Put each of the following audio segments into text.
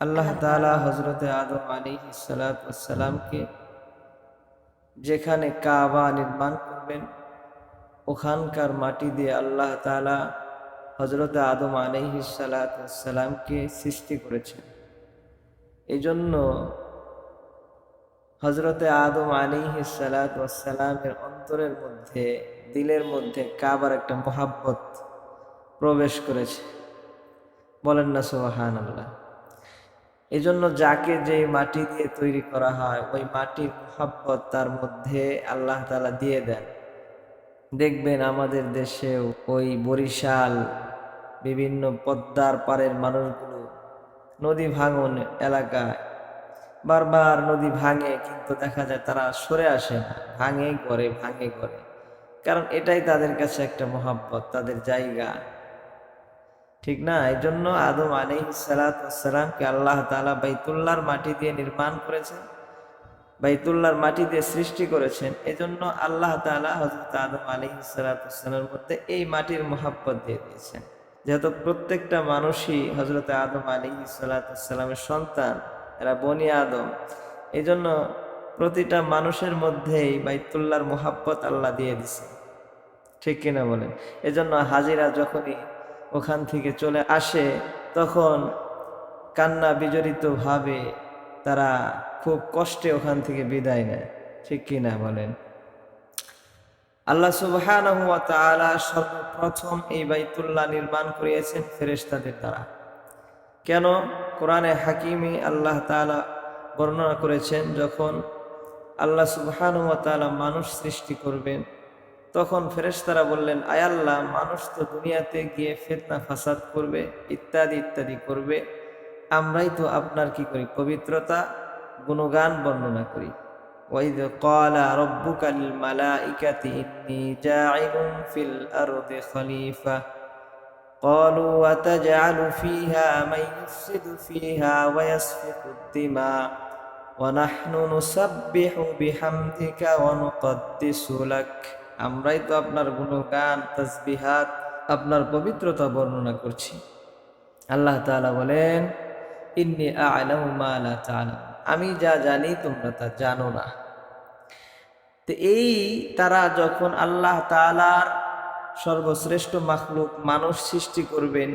আল্লাহ তাআলা হযরতে আদম আলাইহিস সালাতু ওয়াস সালামকে যেখানে কাবা নির্মাণ করবেন ওখানকার মাটি দিয়ে আল্লাহ তাআলা হযরতে আদম আলাইহিস সালাতু ওয়াস সালামকে সৃষ্টি করেছেন। এজন্য হযরতে আদম আলাইহিস সালাতু ওয়াস সালামের অন্তরের মধ্যে, দিলের মধ্যে কাবার একটা মহাব্বত প্রবেশ করেছে। বলেন না সুবহানাল্লাহ। এজন্য যাকে যেই মাটি দিয়ে তৈরি করা হয় ওই মাটির মুহাব্বত তার মধ্যে আল্লাহ তাআলা দিয়ে দেন। দেখবেন আমাদের দেশেও ওই বরিশাল বিভিন্ন পদ্মার পাড়ের মানুষগুলো নদী ভাঙন এলাকায় বারবার নদী ভাঙে, কিন্তু দেখা যায় তারা সরে আসে না, ভাঙে করে। কারণ এটাই তাদের কাছে একটা মহাব্বত, তাদের জায়গা, ঠিক না? এই জন্য আদম আলাইহিস সালাতু ওয়াস সালামকে আল্লাহ তাআলা বাইতুল্লাহর মাটি দিয়ে নির্মাণ করেছেন, বাইতুল্লাহর মাটি দিয়ে সৃষ্টি করেছেন। এজন্য আল্লাহ তাআলা হযরত আদম আলাইহিস সালাতু ওয়াস সালামের মধ্যে এই মাটির মহব্বত দিয়ে দিয়েছেন। যেহেতু প্রত্যেকটা মানুষই হযরত আদম আলাইহিস সালাতু ওয়াস সালামের সন্তান, এরা বনি আদম, এজন্য প্রতিটা মানুষের মধ্যেই বাইতুল্লাহর মহব্বত আল্লাহ দিয়ে দিয়েছে, ঠিক কিনা বলেন? এজন্য হাজিরা যখনই ওখান থেকে চলে আসে তখন কান্না বিজড়িত ভাবে তারা খুব কষ্টে ওখান থেকে বিদায় নেয়, ঠিক কিনা বলেন? আল্লাহ সুবহানাহু ওয়া তাআলা সর্বপ্রথম এই বাইতুল্লাহ নির্মাণ করিয়েছেন ফেরেশতাদের দ্বারা। কেন? কোরআনে হাকিমে আল্লাহ তাআলা বর্ণনা করেছেন, যখন আল্লাহ সুবহানাহু ওয়া তাআলা মানুষ সৃষ্টি করবেন তখন ফেরেশতারা বললেন, আয় আল্লাহ, মানুষ তো দুনিয়াতে গিয়ে ফিতনা ফাসাদ করবে, ইত্যাদি ইত্যাদি করবে, আমরাই তো আপনার কি করি? পবিত্রতা গুণগান বর্ণনা করি। ওয়াইদ ক্বালা রাব্বুকা লিল মালাইকাতি ইন্নী জাইলুন ফিল আরদি খলিফা ক্বালু আতাজআলু ফীহা মান ইফসিদু ফীহা ওয়া ইয়াসফিকুদ দিমা ওয়া নাহনু নুসাব্বিহু বিহামদিকা ওয়া নুকদ্দিসু লাক। আমরাই তো আপনার গুণগান, তাসবিহাত, আপনার পবিত্রতা বর্ণনা করছি। আল্লাহ তাআলা বলেন, ইন্নী আ'লামু মা লা তা'লামুন, আমি যা জানি তোমরা তা জানো না। তো এই তারা যখন আল্লাহ তাআলার সর্বশ্রেষ্ঠ মাখলুক মানুষ সৃষ্টি করবেন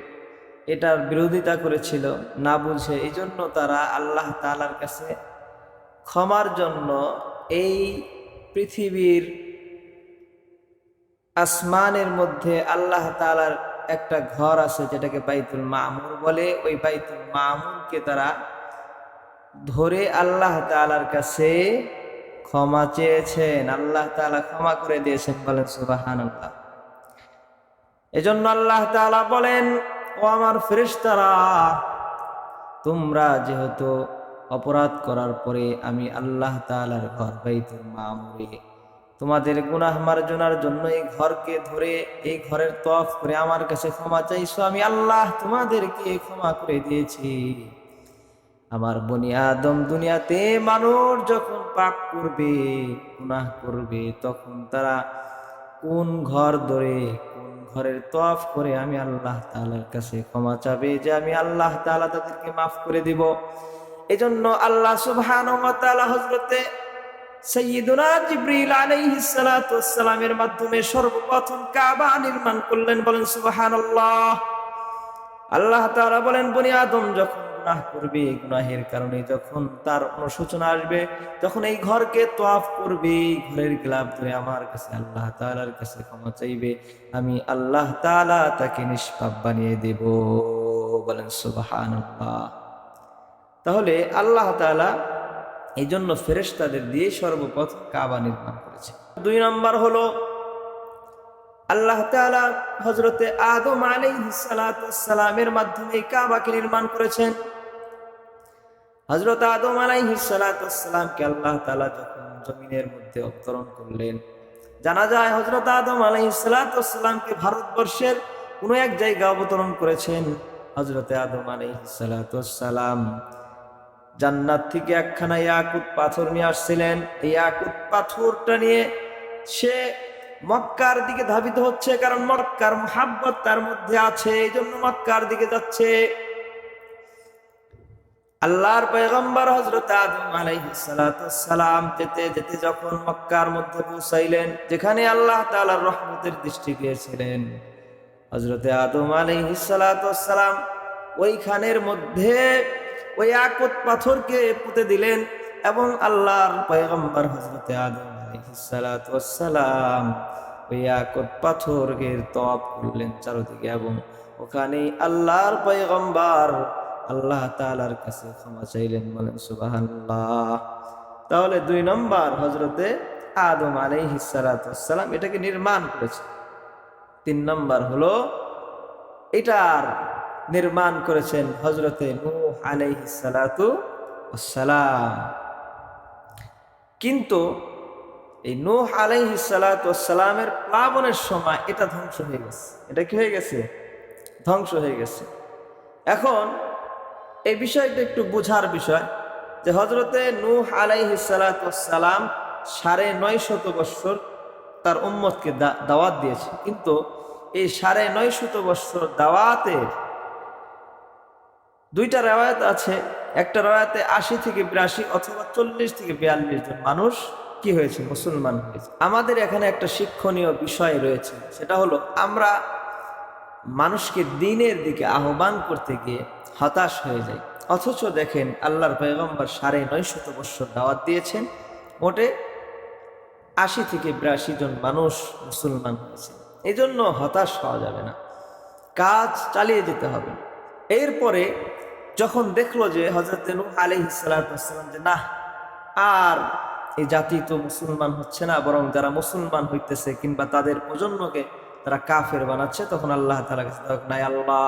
এটার বিরোধিতা করেছিল, না বুঝে, এই জন্য তারা আল্লাহ তাআলার কাছে ক্ষমার জন্য এই পৃথিবীর আসমানের মধ্যে আল্লাহ তাআলার একটা ঘর আছে যেটাকে বাইতুল মামুর বলে, ওই বাইতুল মামুরকে তারা ধরে আল্লাহ তাআলার কাছে ক্ষমা চেয়েছেন। আল্লাহ তাআলা ক্ষমা করে দিয়েছেন, বলেন সুবহানাল্লাহ। এজন্য আল্লাহ তাআলা বলেন, ও আমার ফেরেশতারা, তোমরা যেহেতু অপরাধ করার পরে আমি আল্লাহ তাআলার ঘর বাইতুল মামুরে তোমাদের গুনাহ মার্জনার জন্য এই ঘরকে ধরে এই ঘরের তওয়াফ করে আমার কাছে ক্ষমা চাইছো, আমি আল্লাহ তোমাদেরকে ক্ষমা করে দিয়েছি। আমার বনি আদম দুনিয়াতে মানুষ যখন পাপ করবে, গুনাহ করবে, তখন তারা কোন ঘর ধরে, কোন ঘরের তওয়াফ করে আমি আল্লাহ তাআলার কাছে ক্ষমা চাবে যে আমি আল্লাহ তাআলা তাদেরকে মাফ করে দিব। এজন্য আল্লাহ সুবহানাহু ওয়া তাআলা হযরতে সাইয়্যিদুনা জিবরিল আলাইহিস সালাতু ওয়াস সালামের মাধ্যমে সর্বপ্রথম কাবা নির্মাণ করলেন, বলেন সুবহানাল্লাহ। আল্লাহ তাআলা বলেন, বনি আদম যখন গুনাহ করবে, গুনাহের কারণে যখন তার অনুশোচনা আসবে, তখন এই ঘরকে তওয়াফ করবে, ঘরের গিলাফ ধরে আমার কাছে আল্লাহ তাআলার কাছে ক্ষমা চাইবে, আমি আল্লাহ তাআলা তাকে নিষ্পাপ বানিয়ে দেব, বলেন সুবহানাল্লাহ। তাহলে আল্লাহ তাআলা এই জন্য ফেরেশতাদের দিয়ে সর্বপ্রথম কাবা নির্মাণ করেছে। 2 নম্বর হলো আল্লাহ তাআলা হযরতে আদম আলাইহিস সালাতু ওয়াস সালামের মাধ্যমে কাবাকে নির্মাণ করেছেন। হযরত আদম আলাইহিস সালাতু ওয়াস সালামকে আল্লাহ তাআলা যখন জমিনের মধ্যে অবতরণ করলেন, জানা যায় হযরত আদম আলাইহিস সালাতু ওয়াস সালামকে ভারতবর্ষের কোনো এক জায়গায় অবতরণ করেছেন। হযরতে আদম আলাইহিস সালাতু ওয়াস সালাম জান্নাত থেকে একখানা ইয়াকুত পাথর নিয়ে আসছিলেন। এই ইয়াকুত পাথরটা নিয়ে সে মক্কার দিকে ধাবিত হচ্ছে, কারণ মক্কার মুহাব্বত তার মধ্যে আছে, এই জন্য মক্কার দিকে যাচ্ছে। আল্লাহর পয়গম্বর হযরত আদম আলাইহিস সালাতু ওয়াস সালাম যেতে যেতে যখন মক্কার মধ্যে পৌঁছাইলেন, যেখানে আল্লাহ তাআলার রহমতের দৃষ্টি পেয়েছিলেন, হযরত আদম আলাইহিস সালাতু ওয়াস সালাম ওইখানের মধ্যে ওই আকত পাথরকে পুঁতে দিলেন এবং আল্লাহর পয়গম্বর হযরত আদম আলাইহিস সালাতু ওয়াস সালাম ওই আকত পাথরের তওয়াব করলেন চারদিকে, এবং ওখানে আল্লাহর পয়গম্বর আল্লাহ তাআলার কাছে ক্ষমা চাইলেন। বলেন সুবহানাল্লাহ। তাহলে 2 নম্বর হযরতে আদম আলাইহিস সালাতু ওয়াস সালাম এটাকে নির্মাণ করেছে। 3 নম্বর হলো এটার নির্মাণ করেছেন হযরতে নূহ আলাইহিস সালাতু ওয়াস সালাম। কিন্তু এই নূহ আলাইহিস সালাতু ওয়াস সালামের প্লাবনের সময় এটা ধ্বংস হয়ে গেছে। এটা কি হয়ে গেছে? ধ্বংস হয়ে গেছে। এখন এই বিষয়টা একটু বোঝার বিষয় যে হযরতে নূহ আলাইহিস সালাতু ওয়াস সালাম 950 বছর তার উম্মতকে দাওয়াত দিয়েছে, কিন্তু এই 950 বছর দাওয়াতের 2টা রওয়ায়াত আছে। একটা রওয়ায়াতে 80 থেকে 82 অথবা 40 থেকে 42 জন মানুষ কি হয়েছে? মুসলমান হয়েছে। আমাদের এখানে একটা শিক্ষণীয় বিষয় রয়েছে, সেটা হলো আমরা মানুষকে দ্বীনের দিকে আহ্বান করতে গিয়ে হতাশ হয়ে যাই, অথচ দেখেন আল্লাহর পয়গম্বর 950 বছর দাওয়াত দিয়েছেন, মোটে 80 থেকে 82 জন মানুষ মুসলমান হয়েছে। এই জন্য হতাশ হওয়া যাবে না, কাজ চালিয়ে যেতে হবে। এরপরে যখন দেখলো যে হযরত নূহ আলাইহিস সালাতু ওয়াস সালাম যে না, আর এই জাতি তো মুসলমান হচ্ছে না, বরং যারা মুসলমান হইতেছে কিংবা তাদের প্রজন্মকে তারা কাফের বানাচ্ছে, তখন আল্লাহ তাআলার কাছে নাই, আল্লাহ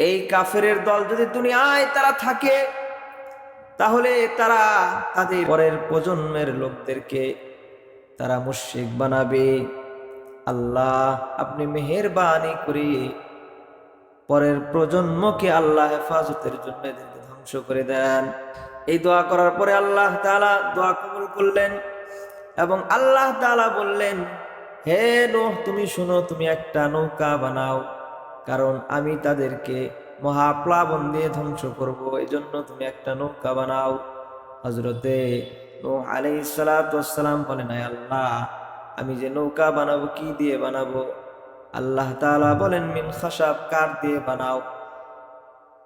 এই কাফেরের দল যদি দুনিয়ায় তারা থাকে, তাহলে তারা তাদের পরের প্রজন্মের লোকদেরকে তারা মুশরিক বানাবে। আল্লাহ আপনি মেহেরবানি করে পরের প্রজন্মকে আল্লাহ হেফাজতের জন্য এদেরকে ধ্বংস করে দেন। এই দোয়া করার পরে আল্লাহ তাআলা দোয়া কবুল করলেন এবং আল্লাহ তাআলা বললেন, হে নূহ তুমি শুনো, তুমি একটা নৌকা বানাও, কারণ আমি তাদেরকে মহাপ্লাবন দিয়ে ধ্বংস করব, এই জন্য তুমি একটা নৌকা বানাও। হযরতে নূহ আলাইহিস সালাতু ওয়াস সালাম বলেন, হে আল্লাহ আমি যে নৌকা বানাবো কি দিয়ে বানাবো? আল্লাহ তাআলা বলেন, মিন খাশাব, কাঠ দিয়ে বানাও।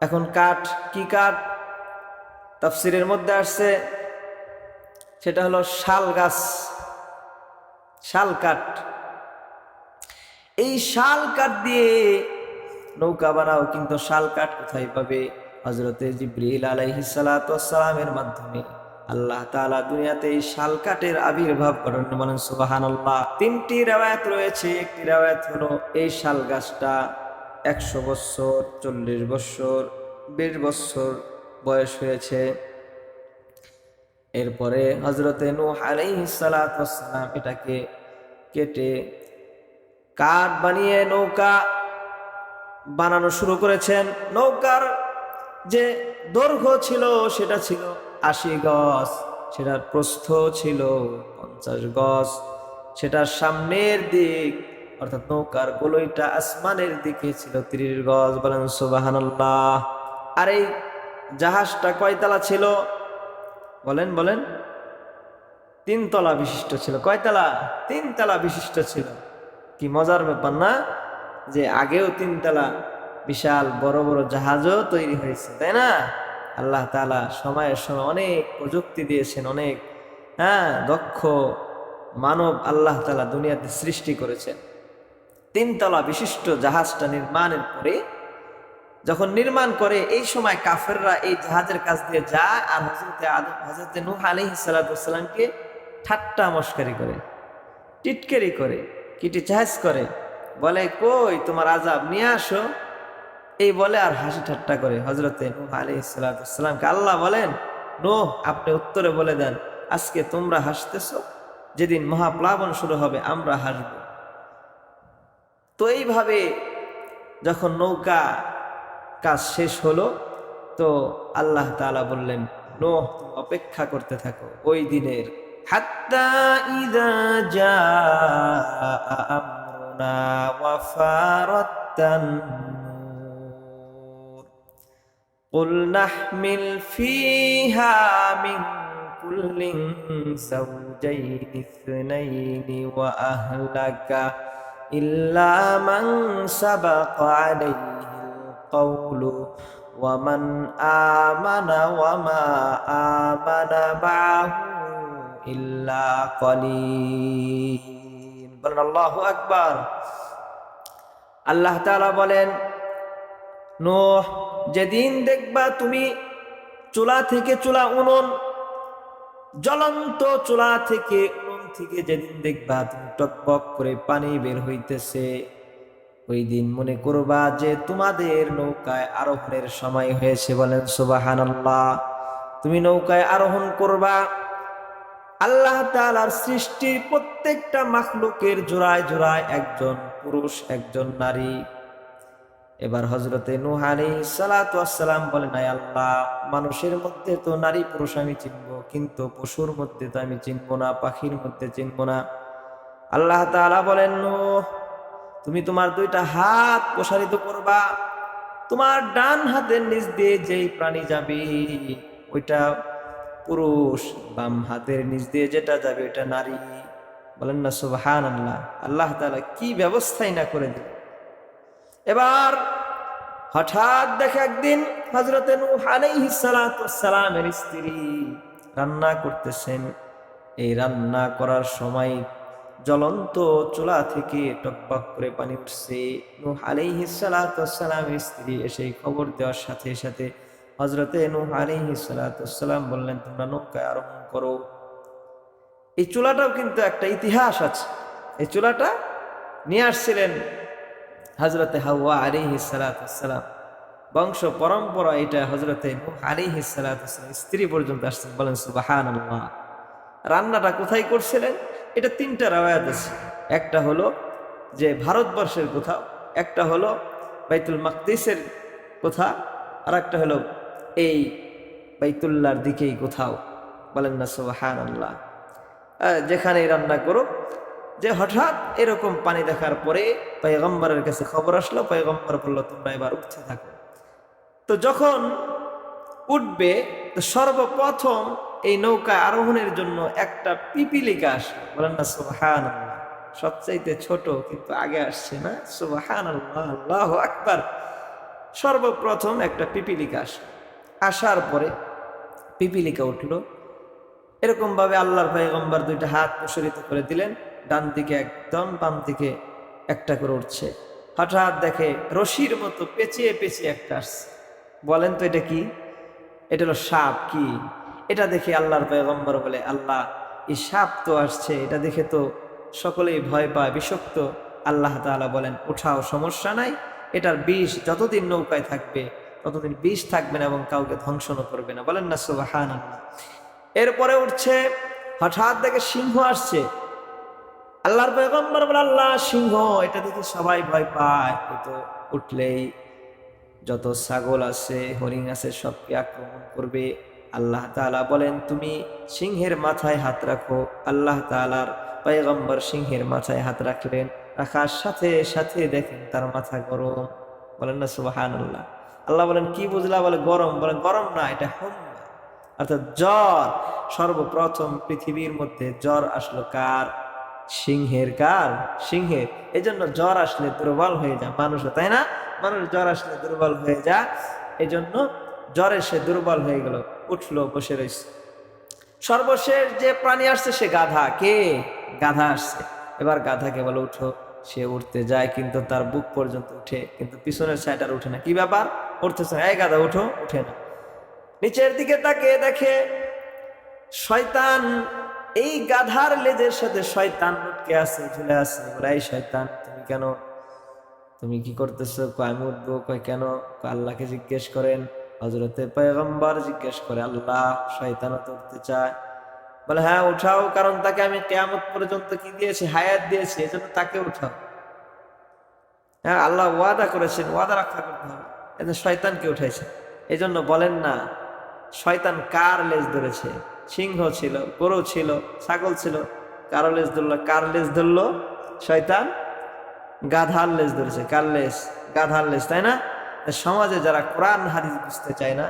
এখন কাঠ কি কাঠ? তাফসীরের মধ্যে আসছে সেটা হলো শাল গাছ, শাল কাঠ। এই শাল কাঠ দিয়ে নৌকা বানাও, কিন্তু শাল কাঠ কোথায় পাবে? হযরতে জিবরিল আলাইহিস সালাতু ওয়াস সালামের মাধ্যমে আল্লাহ তাআলা দুনিয়াতে এই শাল কাঠের আবির্ভাব করেন। বলেন সুবহানাল্লাহ। 3টি রওয়ায়াত রয়েছে। একটি রওয়ায়াত হলো এই শাল গাছটা 100 বছর, 40 বছর, 20 বছর বয়স হয়েছে। এরপরে হযরতে নূহ আলাইহিস সালাতু ওয়াস সালাম এটাকে কেটে কাঠ বানিয়ে নৌকা বানানো শুরু করেছেন। নৌকার যে দৈর্ঘ্য ছিল সেটা ছিল 80 গজ, সেটার প্রস্থ ছিল 50 গজ, সেটার সামনের দিক অর্থাৎ নৌকার গলইটা আসমানের দিকে ছিল 30 গজ। বলেন সুবহানাল্লাহ। আর এই জাহাজটা কয়তলা ছিল? বলেন বলেন। 3 তলা বিশিষ্ট ছিল। কয়তলা? 3 তলা বিশিষ্ট ছিল। কি মজার ব্যাপার না, যে আগেও 3 তলা বিশাল বড় বড় জাহাজও তৈরি হয়েছে, তাই না? আল্লাহ তাআলা সময়ের সময় অনেক প্রযুক্তি দিয়েছেন, অনেক দক্ষ মানব আল্লাহ তাআলা দুনিয়াতে সৃষ্টি করেছেন। 3 তলা বিশিষ্ট জাহাজটা নির্মাণের পরে যখন নির্মাণ করে, এই সময় কাফেররা এই জাহাজের কাছ দিয়ে যায় আর হযরতে নূহ আলাইহিস সালাতু ওয়াস সালামকে ঠাট্টা মশকারি করে, টিটকারি করে, কিটিচাইজ করে, বলে কই তোমার আযাব নিয়ে আসো, এই বলে আর হাসি ঠাট্টা করে হযরতে নূহ আলাইহিস সালাতু ওয়াস সালামকে। আল্লাহ বলেন, নূহ আপনি উত্তরে বলে দেন, আজকে তোমরা হাসতেছো, যেদিন মহাপ্লাবন শুরু হবে আমরা হাসব। তো এইভাবে যখন নৌকা কাজ শেষ হলো, তো আল্লাহ তাআলা বললেন, নূহ তুমি অপেক্ষা করতে থাকো ওই দিনের, হাত্তা ইযা জাআ আমরুনা ওয়া ফারাত তান্নুর قل نحمل فيها من كل زوجين اثنين وأهلك إلا من سبق عليه القول ومن آمن وما آمن معه إلا قليل বলেন আল্লাহু আকবার। আল্লাহ তাআলা বলেন, নূহ, যেদিন দেখবা তুমি চুলা থেকে চুলা উনুন, জ্বলন্ত চুলা থেকে উনুন থেকে যেদিন দেখবা তুমি টকবক করে পানি বের হইতেছে, ওই দিন মনে করবা যে তোমাদের নৌকায় আরোহণের সময় হয়েছে। বলেন সুবহানাল্লাহ। তুমি নৌকায় আরোহণ করবা। আল্লাহ তাআলার সৃষ্টির প্রত্যেকটা মাখলুকের জোড়ায় জোড়ায় একজন পুরুষ একজন নারী। এবার হযরতে নূহ আলাইহিস সালাতু ওয়াস সালাম বলেন, আয় আল্লাহ, মানুষের মধ্যে তো নারী পুরুষ আমি চিনব, কিন্তু পশুর মধ্যে তো আমি চিনব না, পাখির মধ্যে চিনব না। আল্লাহ তাআলা বলেন, নূহ, তুমি তোমার দুইটা হাত প্রসারিত করবা, তোমার ডান হাতের নিচ দিয়ে যেই প্রাণী যাবে ওইটা পুরুষ, বাম হাতের নিচ দিয়ে যেটা যাবে ওইটা নারী। বলেন না সুবহানাল্লাহ। আল্লাহ তাআলা কি ব্যবস্থাই না করে দিল। এবার হঠাৎ দেখে একদিন হযরতে নূহ আলাইহিস সালাতু ওয়াস সালামের স্ত্রী রান্না করতেছেন। এই রান্না করার সময় জ্বলন্ত চুলা থেকে টকবক করে পানি উঠছে। নূহ আলাইহিস সালাতু ওয়াস সালামের স্ত্রী এসে খবর দেওয়ার সাথে সাথে হযরতে নূহ আলাইহিস সালাতু ওয়াস সালাম বললেন, তোমরা নৌকায় আরোহণ করো। এই চুলাটাও কিন্তু একটা ইতিহাস আছে। এই চুলাটা নিয়ে আসছিলেন হযরতে হাওয়া আলাইহিস সালাতু ওয়াস সালাম, বংশ পরম্পরা এটা হযরতে নূহ আলাইহিস সালাতু ওয়াস সালাম স্ত্রী পর্যন্ত আসছেন। বলেন সুবহানাল্লাহ। রান্নাটা কোথায় করছিলেন? এটা তিনটা রাওয়ায়াত আছে। একটা হলো যে ভারতবর্ষের কোথাও, একটা হলো বাইতুল মাকদিসের কোথাও, আর একটা হলো এই বাইতুল্লাহর দিকেই কোথাও। বলেন না সুবহানাল্লাহ। যেখানেই রান্না করো, যে হঠাৎ এরকম পানি দেখার পরে পয়গম্বরের কাছে খবর আসলো। পয়গম্বর বলল, তোমরা এবার উঠতে থাকো। তো যখন উঠবে তো সর্বপ্রথম এই নৌকায় আরোহণের জন্য একটা পিপিলিকা আসলো। বলেন না সুবহানাল্লাহ। সবচাইতে ছোট কিন্তু আগে আসছে না? সুবহানাল্লাহ, আল্লাহু আকবার। সর্বপ্রথম একটা পিপিলিকা আসলো। আসার পরে পিপিলিকা উঠলো। এরকম ভাবে আল্লাহর পয়গম্বর দুইটা হাত প্রসারিত করে দিলেন, ডান দিকে একদম, বাম দিকে একটা করে উঠছে। হঠাৎ দেখে রশির মতো পেঁচিয়ে পেঁচিয়ে একটা আসছে। বলেন তো এটা কি? এটা হলো সাপ। কি এটা দেখে আল্লাহর পয়গম্বর বলে, আল্লাহ, এই সাপ তো আসছে, এটা দেখে তো সকলেই ভয় পায়, বিষাক্ত। আল্লাহ তাআলা বলেন, উঠাও, সমস্যা নাই, এটার বিষ যতদিন নৌকায় থাকবে ততদিন বিষ থাকবে না এবং কাউকে ধ্বংসনও করবে না। বলেন না সুবহানাল্লাহ। এরপরে উঠছে, হঠাৎ দেখে সিংহ আসছে। আল্লাহর পয়গম্বর বলে, আল্লাহ, সিংহ, এটা দেখে সবাই ভয় পায়, তো উঠলেই যত ছাগল আছে, হরিণ আছে, সবকে আক্রমণ করবে। আল্লাহ তাআলা বলেন, তুমি সিংহের মাথায় হাত রাখো। আল্লাহ তাআলার পয়গম্বর সিংহের মাথায় হাত রাখলেন। রাখার সাথে সাথে দেখেন তার মাথা গরম। বলেন না সুবহানাল্লাহ। আল্লাহ বলেন, কি বুঝলা? বলে, গরম। বলেন, গরম না, এটা হুম্মা, অর্থাৎ জ্বর। সর্বপ্রথম পৃথিবীর মধ্যে জ্বর আসলো কার? সিংহের। কার? সিংহের। এই জন্য জ্বর আসলে দুর্বল হয়ে যায় মানুষও, তাই না? মানুষ জ্বর আসলে দুর্বল হয়ে যায়। এই জন্য জ্বরে সে দুর্বল হয়ে গেল, উঠলো, বসে রয়েছে। সর্বশেষ যে প্রাণী আসছে সে গাধা। কে? গাধা আসছে। এবার গাধাকে বলে, উঠো। সে উঠতে যায়, কিন্তু তার বুক পর্যন্ত উঠে, কিন্তু পিছনের সাইড আর উঠে না। কি ব্যাপার? উঠতেছে না। এই গাধা, উঠো। উঠে না। নিচের দিকে তাকিয়ে দেখে শয়তান এই গাধার লেজের সাথে শয়তান লটকে আছে, ঝুলে আছে। বলে, এই শয়তান, তুমি কেন, তুমি কি করতেছো? আমি উঠবো। কয়, কেন? আল্লাহকে জিজ্ঞেস করেন। হযরতে পয়গম্বর জিজ্ঞেস করে, আল্লাহ, শয়তানও তো উঠতে চায়। বলে, হ্যাঁ, উঠাও, কারণ তাকে আমি কিয়ামত পর্যন্ত কি দিয়েছি? হায়াত দিয়েছি, এজন্য তাকে উঠাও। হ্যাঁ, আল্লাহ ওয়াদা করেছেন, ওয়াদা রক্ষা করতে হবে। এজন্য শয়তানকে উঠাইছে। এই জন্য বলেন না, শয়তান কার লেজ ধরেছে? সিংহ ছিল, গরু ছিল, ছাগল ছিল, কারো লেজ ধরলো। কার লেজ ধরলো? শয়তান গাধার লেজ ধরেছে। কার লেজ? গাধার লেজ, তাই না? সমাজে যারা কোরআন হাদিস বুঝতে চায় না,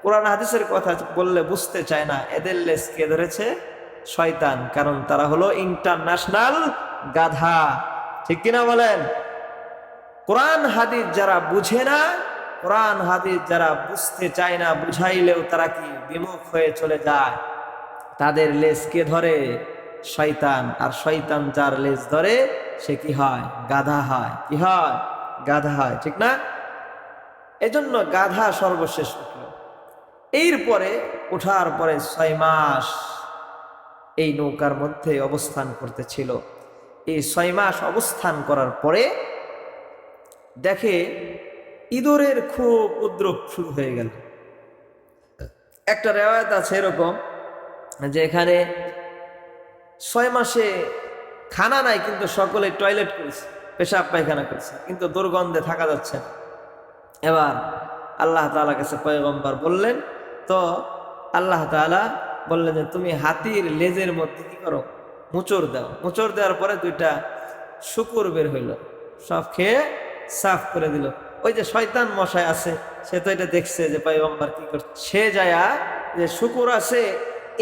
কোরআন হাদিসের কথা বললে বুঝতে চায় না, এদের লেজ কে ধরেছে? শয়তান। কারণ তারা হলো ইন্টারন্যাশনাল গাধা। ঠিক কিনা বলেন? কোরআন হাদিস যারা বুঝে না, কোরআন হাদিস যারা বুঝতে চায় না, বুঝাইলেও তারা কি বিমুখ হয়ে চলে যায়, তাদের লেজ কে ধরে? শয়তান। আর শয়তান যার লেজ ধরে সে কি হয়? গাধা হয়। কি হয়? গাধা হয়। ঠিক না? এজন্য গাধা সর্বশেষ উঠল। এরপরে ওঠার পরে 6 মাস এই নৌকার মধ্যে অবস্থান করতেছিল। এই 6 মাস অবস্থান করার পরে দেখে ইঁদুরের খুব উপদ্রব শুরু হয়ে গেল। একটা রেওয়ায়েত আছে এরকম যে এখানে 6 মাসে খানা নাই, কিন্তু সকলে টয়লেট করেছে, পেশাব পায়খানা করেছে, কিন্তু দুর্গন্ধে থাকা যাচ্ছে না। এবার আল্লাহ তাআলার কাছে পয়গম্বর বললেন, তো আল্লাহ তাআলা বললেন যে তুমি হাতির লেজের মধ্যে কি করো? মোচড় দাও। মোচড় দেওয়ার পরে 2টা শূকর বের হইল, সব খেয়ে সাফ করে দিল। ওই যে শয়তান মশাই আছে, সে তো এটা দেখছে যে পয়গম্বর কি করছে। সে যায়া যে শূকর আছে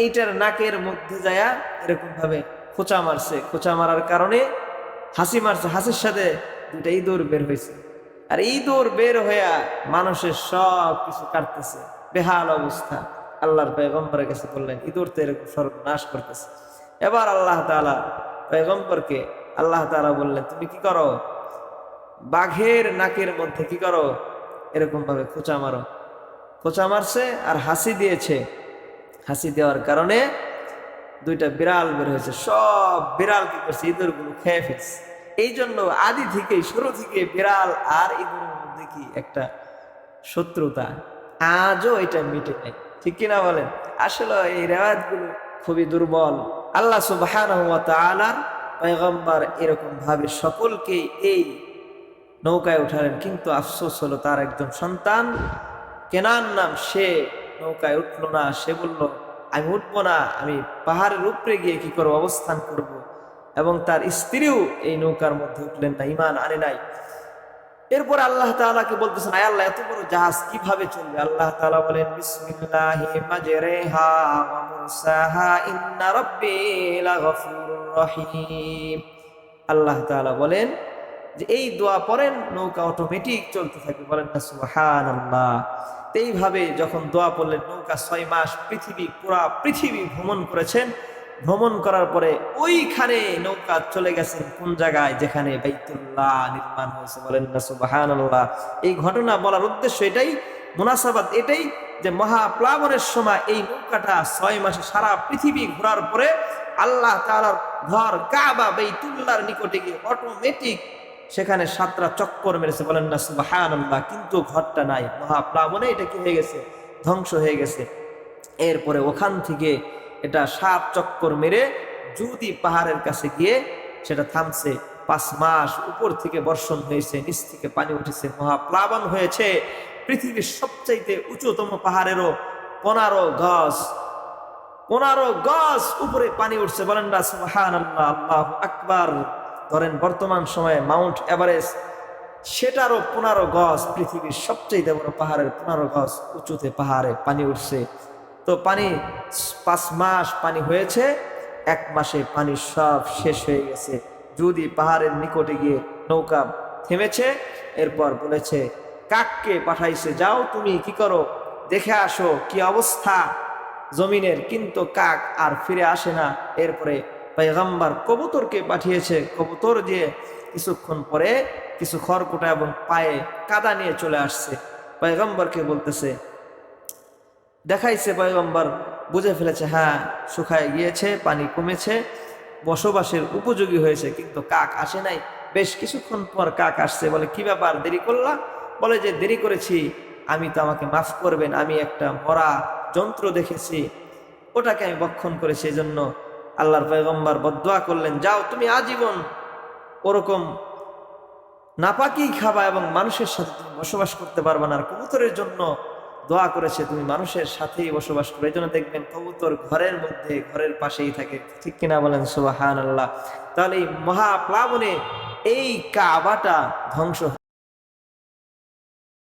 এইটার নাকের মধ্যে যায়া এরকম ভাবে খোঁচা মারছে। খোঁচা মারার কারণে হাসি মারছে, হাসির সাথে 2টা ইঁদুর বের হয়েছে। আর ইঁদুর বের হইয়া মানুষের সব কিছু কাটতেছে, বেহাল অবস্থা। আল্লাহর পয়গম্বরের কাছে বললেন, ইঁদুর তো এরকম সর্বনাশ করতেছে। এবার আল্লাহ তাআলা পয়গম্বরকে আল্লাহ তাআলা বললেন, তুমি কি করো? বাঘের নাকের মধ্যে কি করো? এরকম ভাবে খোঁচা মারো। খোঁচা মারছে আর হাসি দিয়েছে। হাসি দেওয়ার কারণে 2টা বিড়াল বের হয়েছে। সব বিড়াল কি করছে? ইঁদুরগুলো খেয়ে ফেলছে। এই জন্য আদি থেকে, শুরু থেকে বিড়াল আর ইঁদুরের মধ্যে কি একটা শত্রুতা, আজও এটা মিটে নাই। ঠিক কিনা বলেন? আসলে এই রেওয়ায়াতগুলো খুবই দুর্বল। আল্লাহ সুবহানাহু ওয়া তাআলার পয়গম্বর এরকম ভাবে সকলকে এই নৌকায় উঠালেন, কিন্তু আফসোস হলো তার একজন সন্তান কেনান নাম, সে নৌকায় উঠলো না। সে বলল, আমি উঠবো না, আমি পাহাড়ের উপরে গিয়ে কি করবো? অবস্থান করব। এবং তার স্ত্রীও এই নৌকার মধ্যে উঠলেন না, ঈমান আনে নাই। এরপর আল্লাহ তাআলাকে বলতেছেন, আয় আল্লাহ, এত বড় জাহাজ কিভাবে চলবে? আল্লাহ তাআলা বলেন, বিসমিল্লাহি মাজরিহা ওয়া মুরসাহা ইন্না রাব্বি লাগফুরুর রহিম। আল্লাহ তাআলা বলেন যে এই দোয়া পড়েন, নৌকা অটোমেটিক চলতে থাকে। বলেন না সুবহানাল্লাহ। এইভাবে যখন দোয়া পড়লেন, নৌকা 6 মাস পুরা পৃথিবী ভ্রমণ করেছেন। ভ্রমণ করার পরে ওইখানে নৌকা চলে গেছেন কোন জায়গায়? যেখানে বাইতুল্লাহ নির্মাণ হয়েছে। বলেন না সুবহানাল্লাহ। এই ঘটনা বলার উদ্দেশ্য এটাই, মুনাসাবাত এটাই যে মহাপ্লাবনের সময় এই নৌকাটা 6 মাসে সারা পৃথিবী ঘোরার পরে আল্লাহ তাআলার ঘর কাবা বাইতুল্লাহর নিকটে গিয়ে অটোমেটিক সেখানে 7টা চক্কর মেরেছে। বলেন না সুবহানাল্লাহ। কিন্তু ঘরটা নাই, মহাপ্লাবনে এটা কি হয়ে গেছে? ধ্বংস হয়ে গেছে। এরপরে ওখান থেকে এটা 7 চক্কর মেরে যদি পাহাড়ের কাছে গিয়ে সেটা থামছে। 5 মাস উপর থেকে বর্ষণ হয়েছে, নিচ থেকে পানি উঠেছে, মহাপ্লাবন হয়েছে। পৃথিবীর সবচাইতে উঁচুতম পাহাড়েরও 15 গজ উপরে পানি উঠছে। বলেন না সুবহানাল্লাহ, আল্লাহু আকবার। ধরেন বর্তমান সময়ে মাউন্ট এভারেস্ট, সেটারও 15 গজ, পৃথিবীর সবচেয়ে বড় পাহাড়ের 15 গজ উঁচুতে পাহাড়ে পানি উঠছে। তো পানি 5 মাস পানি হয়েছে, 1 মাসে পানি সব শেষ হয়ে গেছে। যদি পাহাড়ের নিকটে গিয়ে নৌকা থেমেছে। এরপর বলেছে, কাককে পাঠাইছে, যাও তুমি কি করো? দেখে আসো কি অবস্থা জমিনের। কিন্তু কাক আর ফিরে আসে না। এরপরে পয়গম্বর কবুতরকে পাঠিয়েছে। কবুতর দিয়ে কিছুক্ষণ পরে কিছু খড়কুটা এবং পায়ে কাদা নিয়ে চলে আসছে। পয়গম্বরকে বলতেছে, দেখাইছে। পয়গম্বর বুঝে ফেলেছে, হ্যাঁ শুকায় গিয়েছে, পানি কমেছে, বসবাসের উপযোগী হয়েছে। কিন্তু কাক আসে নাই। বেশ কিছুক্ষণ পর কাক আসছে। বলে, কি ব্যাপার, দেরি করলা? বলে যে, দেরি করেছি, আমি তো, আমাকে মাফ করবেন, আমি একটা মরা যন্ত্র দেখেছি, ওটাকে আমি ভক্ষণ করেছি। এই জন্য আল্লাহর পয়গম্বর বদদুয়া করলেন, যাও তুমি আজীবন ওরকম নাপাকি খাবা এবং মানুষের সাথে তুমি বসবাস করতে পারবে না। আর কবুতরের জন্য দোয়া করেছে, তুমি মানুষের সাথেই বসবাস করো। এই জন্য দেখবেন কবুতর ঘরের মধ্যে, ঘরের পাশেই থাকে। ঠিক কিনা বলেন সুবহানাল্লাহ। তাহলে এই মহাপ্লাবনে এই কাবাটা ধ্বংস